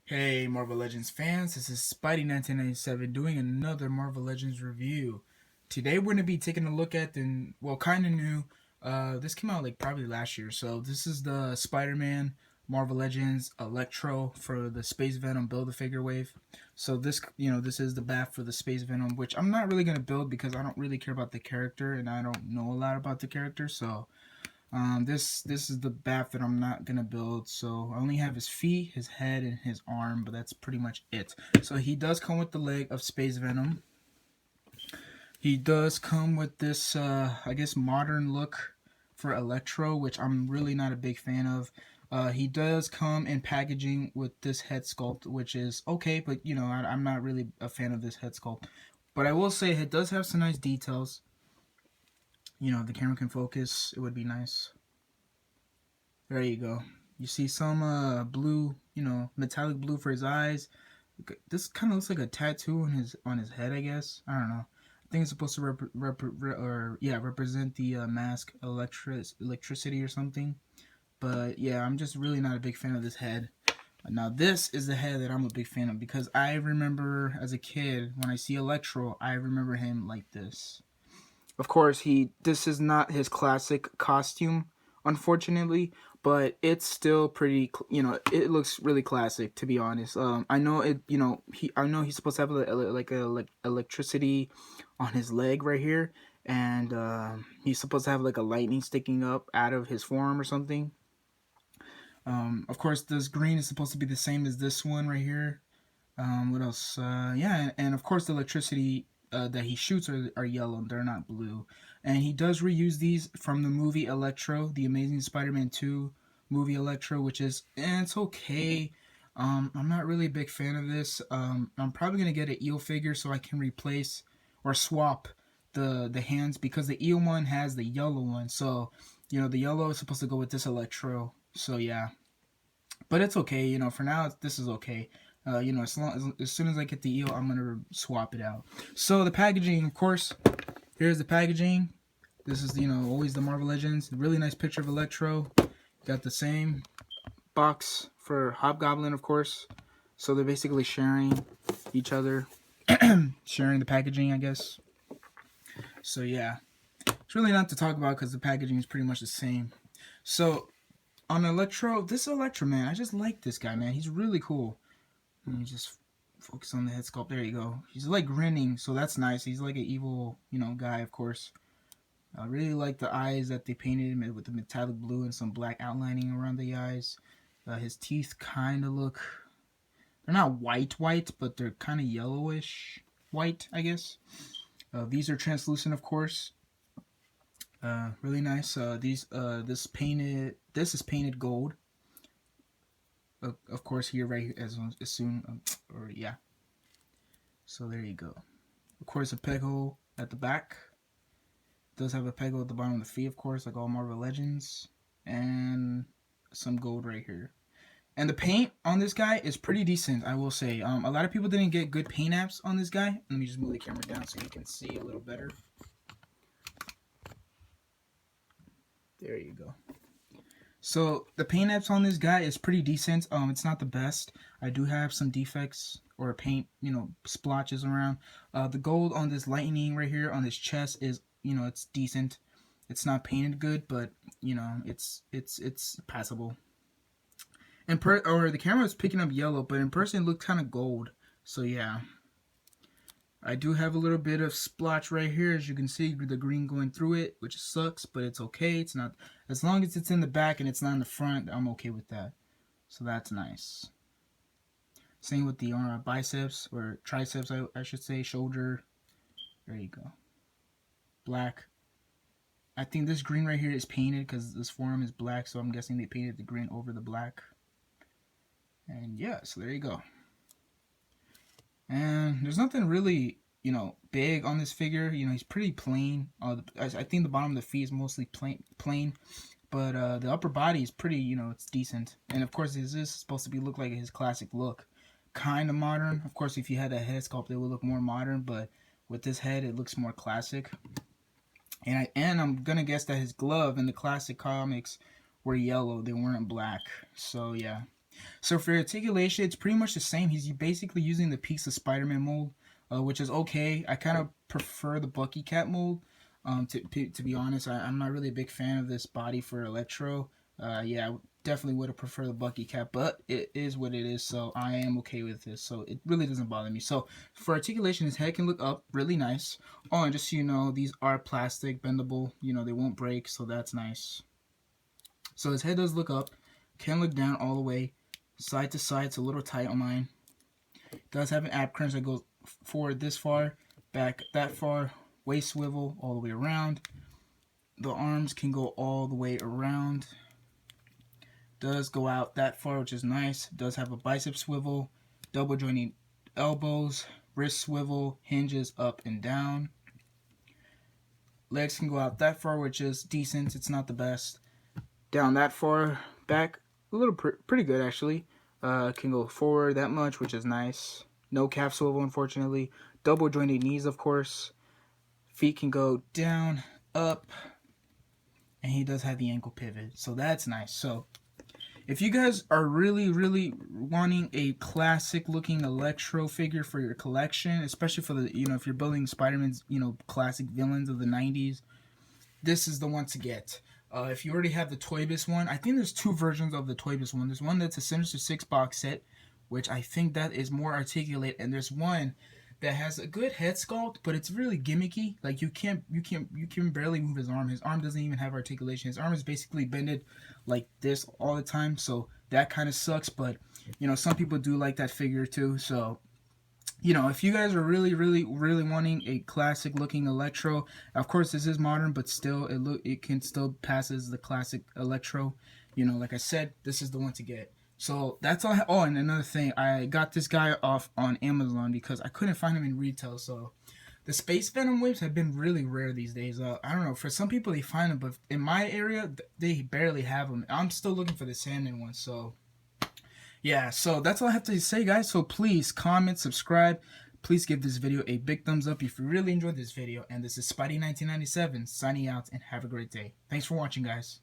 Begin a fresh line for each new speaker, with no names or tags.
Hey Marvel Legends fans, this is Spidey1997 doing another Marvel Legends review. Today we're going to be taking a look at the, well, kind of new, this came out like probably last year, so this is the Spider-Man Marvel Legends Electro for the Space Venom Build-A-Figure wave. So this, this is the BAF for the Space Venom, which I'm not really going to build because I don't really care about the character and I don't know a lot about the character, so this is the BAF that I'm not gonna build. So I only have his feet, his head, and his arm, but that's pretty much it. So he does come with the leg of Space Venom. He does come with this, I guess, modern look for Electro, which I'm really not a big fan of. He does come in packaging with this head sculpt, which is okay, but I'm not really a fan of this head sculpt. But I will say it does have some nice details. The camera can focus. It would be nice. There you go. You see some blue, metallic blue for his eyes. This kind of looks like a tattoo on his head, I guess. I don't know. I think it's supposed to represent the mask electricity or something. But yeah, I'm just really not a big fan of this head. Now this is the head that I'm a big fan of because I remember as a kid when I see Electro, I remember him like this. Of course, this is not his classic costume, unfortunately, but it's still pretty. It looks really classic, to be honest. I know it. I know he's supposed to have like electricity on his leg right here, and he's supposed to have like a lightning sticking up out of his forearm or something. Of course, this green is supposed to be the same as this one right here. What else? Yeah, and of course the electricity that he shoots are yellow. They're not blue. And he does reuse these from the movie Electro, the Amazing Spider-Man 2 movie Electro, which is, it's okay. I'm not really a big fan of this. I'm probably going to get an eel figure so I can replace or swap the hands because the eel one has the yellow one. So, the yellow is supposed to go with this Electro. So, yeah. But it's okay, for now, this is okay. As soon as I get the eel, I'm gonna swap it out. So the packaging, of course, here's the packaging. This is always the Marvel Legends. Really nice picture of Electro. Got the same box for Hobgoblin, of course. So they're basically sharing each other, sharing the packaging, I guess. So yeah, it's really not to talk about because the packaging is pretty much the same. So on Electro, this Electro man, I just like this guy, man. He's really cool. Let me just focus on the head sculpt. There you go. He's like grinning, so that's nice. He's like an evil, guy, of course. I really like the eyes that they painted him with the metallic blue and some black outlining around the eyes. His teeth kind of look, they're not white, but they're kind of yellowish white, I guess. These are translucent, of course. Really nice. This is painted gold. Of course, here right as soon, or yeah. So there you go. Of course, a peg hole at the back. It does have a peg hole at the bottom of the feet, of course, like all Marvel Legends. And some gold right here. And the paint on this guy is pretty decent, I will say. A lot of people didn't get good paint apps on this guy. Let me just move the camera down so you can see a little better. There you go. So the paint apps on this guy is pretty decent. It's not the best. I do have some defects or paint, splotches around. The gold on this lightning right here on his chest is, it's decent. It's not painted good, but it's passable. And the camera is picking up yellow, but in person it looks kind of gold. So yeah. I do have a little bit of splotch right here, as you can see, the green going through it, which sucks, but it's okay. It's not, as long as it's in the back and it's not in the front, I'm okay with that. So that's nice. Same with the biceps, or triceps, I should say, shoulder. There you go. Black. I think this green right here is painted because this forearm is black, so I'm guessing they painted the green over the black. And yeah, so there you go. And there's nothing really, big on this figure. He's pretty plain. I think the bottom of the feet is mostly plain, but the upper body is pretty, it's decent. And of course, this is supposed to look like his classic look, kind of modern. Of course, if you had a head sculpt, it would look more modern, but with this head, it looks more classic. And I'm gonna guess that his glove in the classic comics were yellow; they weren't black. So yeah. So for articulation, it's pretty much the same. He's basically using the Peaks of Spider-Man mold, which is okay. I kind of prefer the Bucky Cat mold. To be honest, I'm not really a big fan of this body for Electro. Yeah, I definitely would have preferred the Bucky Cat, but it is what it is, so I am okay with this. So it really doesn't bother me. So for articulation, his head can look up, really nice. Oh, and just so you know, these are plastic, bendable. You know, they won't break, so that's nice. So his head does look up, can look down all the way, side to side. It's a little tight on mine. Does have an ab crunch that goes forward this far, back that far, waist swivel all the way around. The arms can go all the way around. Does go out that far, which is nice. Does have a bicep swivel, double jointed elbows, wrist swivel, hinges up and down. Legs can go out that far, which is decent. It's not the best. Down that far, back a little pretty good actually. Can go forward that much, which is nice. No calf swivel, unfortunately. Double jointed knees, of course. Feet can go down, up, and he does have the ankle pivot, so that's nice. So if you guys are really wanting a classic looking Electro figure for your collection, especially for the, if you're building Spider-Man's, classic villains of the 90s, this is the one to get. If you already have the Toy Biz one, I think there's two versions of the Toy Biz one. There's one that's a Sinister 6 box set, which I think that is more articulate, and there's one that has a good head sculpt, but it's really gimmicky. Like you can barely move his arm. His arm doesn't even have articulation. His arm is basically bended like this all the time, so that kind of sucks. But some people do like that figure too. So if you guys are really wanting a classic looking Electro, of course this is modern, but still it can still pass as the classic Electro. Like I said, this is the one to get. So that's all. Oh, and another thing, I got this guy off on Amazon because I couldn't find him in retail. So the Space Venom waves have been really rare these days. I don't know. For some people they find them, but in my area they barely have them. I'm still looking for the Sandman one. So yeah. So that's all I have to say, guys. So please comment, subscribe. Please give this video a big thumbs up if you really enjoyed this video. And this is Spidey1997 signing out, and have a great day. Thanks for watching, guys.